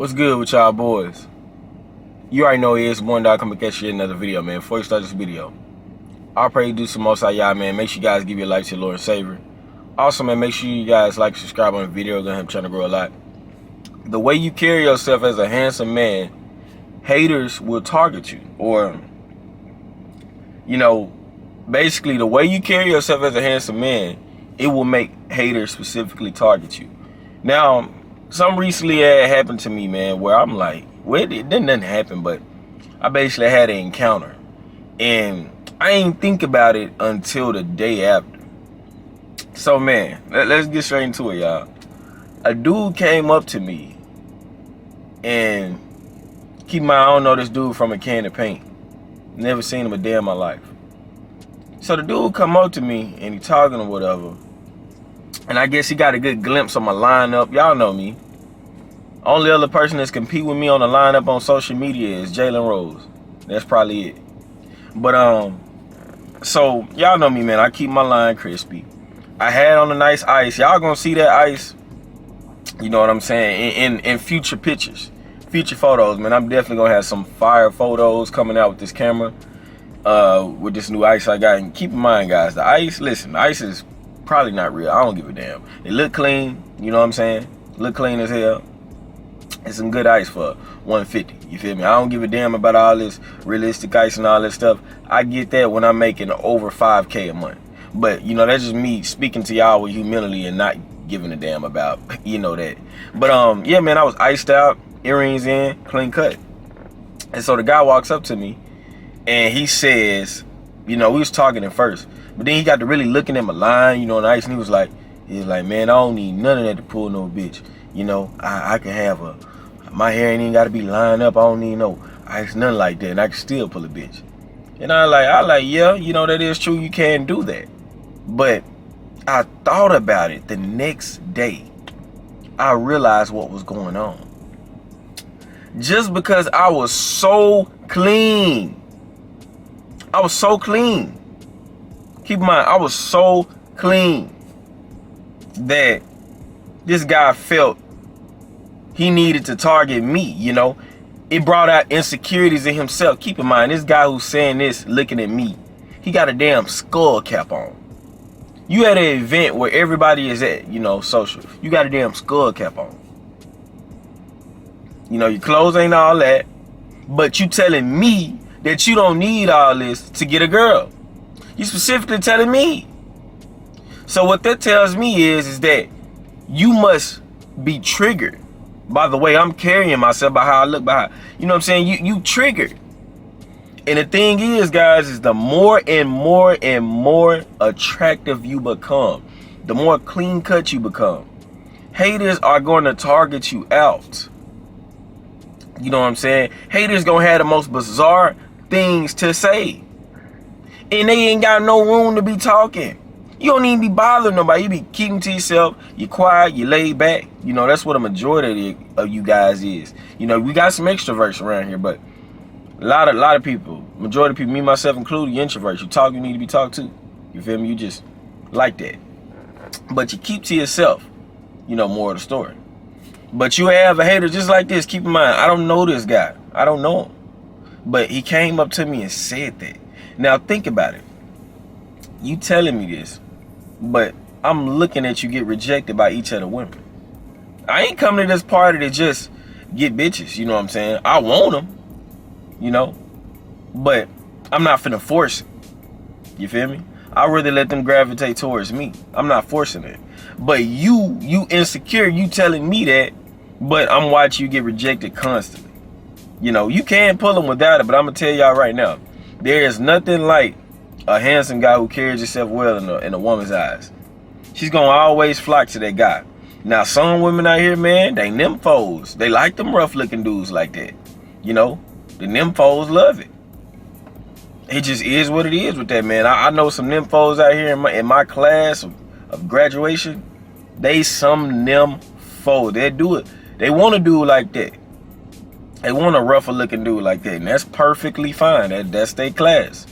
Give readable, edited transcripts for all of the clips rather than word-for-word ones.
What's good with y'all boys? You already know it's one dog coming catch you in another video, man. Before you start this video, I pray you do some most out y'all, man. Make sure you guys give your life to the Lord and Savior. Also, man, make sure you guys like, subscribe on the video. Gonna help trying to grow a lot. The way you carry yourself as a handsome man, haters will target you. Or, basically the way you carry yourself as a handsome man, it will make haters specifically target you. Now, something recently had happened to me, man, where I'm like, well, it didn't nothing happen, but I basically had an encounter. And I ain't think about it until the day after. So, man, let's get straight into it, y'all. A dude came up to me, and keep in mind, I don't know this dude from a can of paint. Never seen him a day in my life. So the dude come up to me, and he talking or whatever. And I guess he got a good glimpse of my lineup. Y'all know me. Only other person that's compete with me on the lineup on social media is Jalen Rose. That's probably it. But so y'all know me, man. I keep my line crispy. I had on a nice ice. Y'all gonna see that ice. You know what I'm saying? In future pictures, future photos, man. I'm definitely gonna have some fire photos coming out with this camera. With this new ice I got. And keep in mind, guys, the ice. Listen, the ice is probably not real. I don't give a damn. It look clean, you know what I'm saying? Look clean as hell. It's some good ice for 150. You feel me? I don't give a damn about all this realistic ice and all that stuff. I get that when I'm making over 5K a month. But that's just me speaking to y'all with humility and not giving a damn about that. But yeah, man, I was iced out, earrings in, clean cut. And so the guy walks up to me and he says, we was talking at first. But then he got to really looking at my line, and ice, and he was like, man, I don't need none of that to pull no bitch. I can have my hair ain't even got to be lined up. I don't need no ice, nothing like that, and I can still pull a bitch. And I like, yeah, that is true. You can do that. But I thought about it the next day. I realized what was going on. Just because I was so clean. I was so clean. Keep in mind, I was so clean that this guy felt he needed to target me, It brought out insecurities in himself. Keep in mind, this guy who's saying this, looking at me, he got a damn skull cap on. You at an event where everybody is at, social. You got a damn skull cap on. Your clothes ain't all that, but you telling me that you don't need all this to get a girl. You specifically telling me. So what that tells me is that you must be triggered by the way I'm carrying myself, by how I look, by how, you know what I'm saying? You triggered. And the thing is, guys, is the more and more and more attractive you become, the more clean cut you become, haters are going to target you out. You know what I'm saying? Haters gonna have the most bizarre things to say. And they ain't got no room to be talking. You don't even be bothering nobody. You be keeping to yourself. You quiet. You laid back. That's what a majority of you guys is. We got some extroverts around here, but a lot of people, majority of people, me myself included, you introverts. You talk, you need to be talked to. You feel me? You just like that. But you keep to yourself. More of the story. But you have a hater just like this. Keep in mind, I don't know this guy. I don't know him. But he came up to me and said that. Now think about it. You telling me this, but I'm looking at you get rejected by each of the women. I ain't coming to this party to just get bitches, you know what I'm saying? I want them, but I'm not finna force it. You feel me? I'd rather let them gravitate towards me. I'm not forcing it. But you insecure, you telling me that, but I'm watching you get rejected constantly. You can pull them without it, but I'm gonna tell y'all right now, there is nothing like a handsome guy who carries himself well in a woman's eyes. She's gonna always flock to that guy. Now, some women out here, man, they nymphos. They like them rough looking dudes like that. The nymphos love it. It just is what it is with that, man. I know some nymphos out here in my class of graduation. They some nympho. They do it. They want to do it like that. They want a rougher looking dude like that, and that's perfectly fine. That's their class.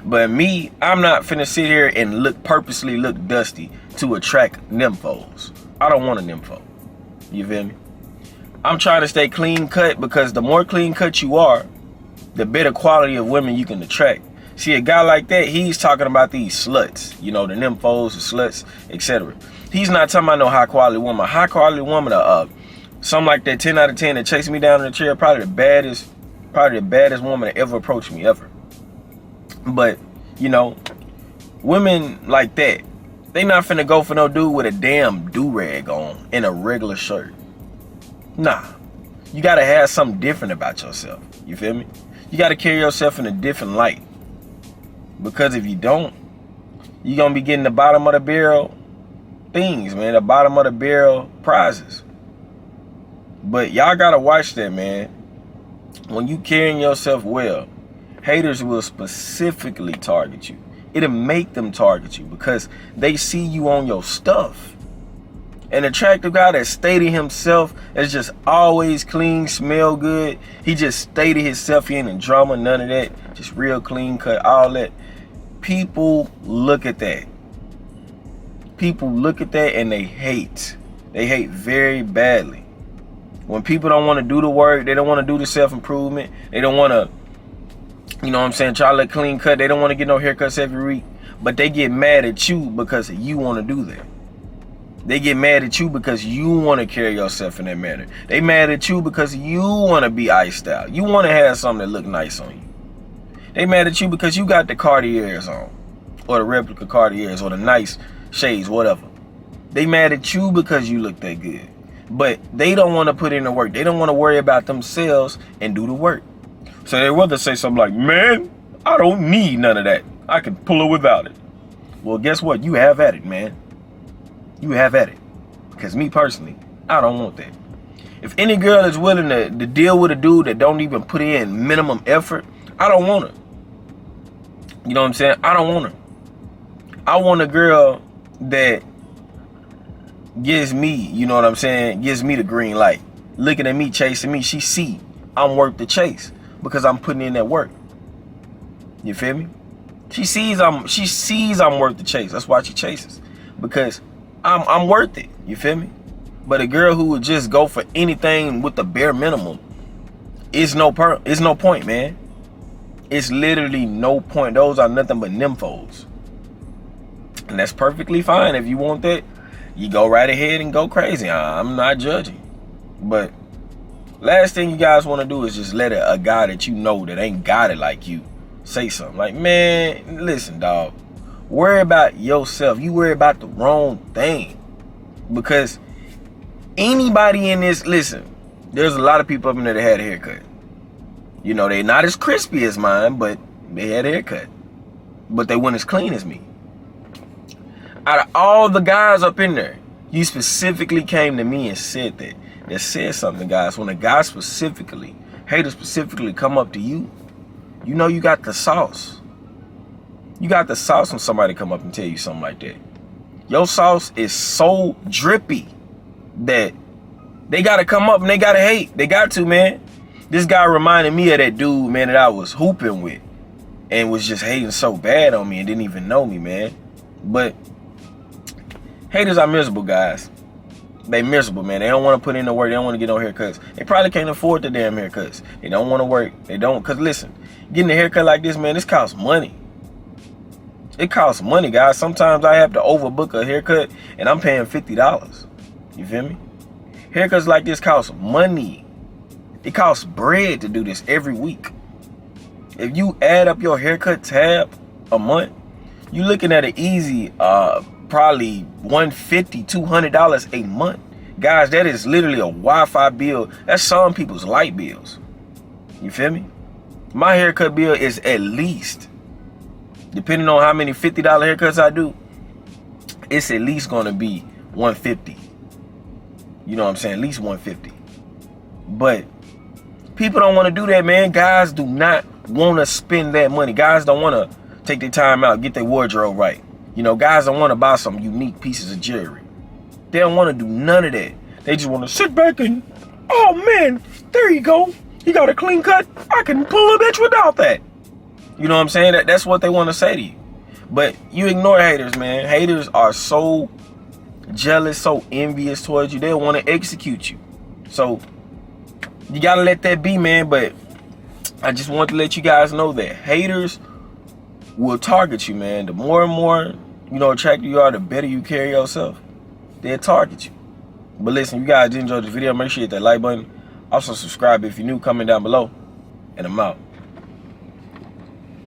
But me, I'm not finna sit here and purposely look dusty to attract nymphos. I don't want a nympho. You feel me? I'm trying to stay clean cut, because the more clean cut you are, the better quality of women you can attract. See, a guy like that, he's talking about these sluts, you know, the nymphos, the sluts, etc. He's not talking about no high quality woman. High quality woman, something like that 10 out of 10 that chased me down in the chair, probably the baddest woman that ever approached me ever. But, you know, women like that, they not finna go for no dude with a damn do-rag on and a regular shirt. Nah. You gotta have something different about yourself. You feel me? You gotta carry yourself in a different light. Because if you don't, you're gonna be getting the bottom of the barrel things, man. The bottom of the barrel prizes. But y'all gotta watch that, man. When you carrying yourself well, haters will specifically target you. It'll make them target you because they see you on your stuff. An attractive guy that stated himself as just always clean, smell good. He just stated himself. He ain't in drama, none of that. Just real clean cut, all that. People look at that. People look at that and they hate. They hate very badly. When people don't want to do the work, they don't want to do the self-improvement. They don't want to, you know what I'm saying, try to look clean cut. They don't want to get no haircuts every week. But they get mad at you because you want to do that. They get mad at you because you want to carry yourself in that manner. They mad at you because you want to be iced out. You want to have something that look nice on you. They mad at you because you got the Cartiers on, or the replica Cartiers, or the nice shades, whatever. They mad at you because you look that good. But they don't want to put in the work. They don't want to worry about themselves and do the work. So they rather say something like, man, I don't need none of that. I can pull it without it. Well, guess what? You have at it, man. You have at it. Because me personally, I don't want that. If any girl is willing to deal with a dude that don't even put in minimum effort, I don't want her. You know what I'm saying? I don't want her. I want a girl that gives me, you know what I'm saying, gives me the green light. Looking at me, chasing me, she see I'm worth the chase because I'm putting in that work. You feel me? She sees I'm worth the chase. That's why she chases. Because I'm worth it. You feel me? But a girl who would just go for anything with the bare minimum, it's no point, man. It's literally no point. Those are nothing but nymphos. And that's perfectly fine. If you want that, you go right ahead and go crazy. I'm not judging. But last thing you guys want to do is just let a guy that you know that ain't got it like you say something. Like, man, listen, dog. Worry about yourself. You worry about the wrong thing. Because anybody in this, listen, there's a lot of people up in there that had a haircut. You know, they not as crispy as mine, but they had a haircut. But they weren't as clean as me. Out of all the guys up in there, you specifically came to me and said that. That said something, guys. When a guy specifically, haters specifically come up to you, you know you got the sauce. You got the sauce when somebody come up and tell you something like that. Your sauce is so drippy that they got to come up and they got to hate. They got to, man. This guy reminded me of that dude, man, that I was hooping with and was just hating so bad on me and didn't even know me, man. But haters are miserable, guys. They miserable, man. They don't want to put in the work. They don't want to get no haircuts. They probably can't afford the damn haircuts. They don't want to work. They don't. Because listen, getting a haircut like this, man, this costs money. It costs money, guys. Sometimes I have to overbook a haircut and I'm paying $50. You feel me? Haircuts like this cost money. It costs bread to do this every week. If you add up your haircut tab a month, you're looking at an easy probably $150, $200 a month. Guys, that is literally a Wi-Fi bill. That's some people's light bills. You feel me? My haircut bill is at least, depending on how many $50 haircuts I do, it's at least gonna be $150. You know what I'm saying? At least $150. But people don't want to do that, man. Guys do not want to spend that money. Guys don't want to take their time out, get their wardrobe right. You know, guys don't want to buy some unique pieces of jewelry. They don't want to do none of that. They just want to sit back and, oh man, there you go. You got a clean cut. I can pull a bitch without that. You know what I'm saying? That's what they want to say to you. But you ignore haters, man. Haters are so jealous, so envious towards you. They want to execute you. So you gotta let that be, man. But I just want to let you guys know that haters will target you, man. The more and more, attractive you are, the better you carry yourself. They'll target you. But listen, you guys did enjoy the video. Make sure you hit that like button. Also subscribe if you're new, comment down below. And I'm out.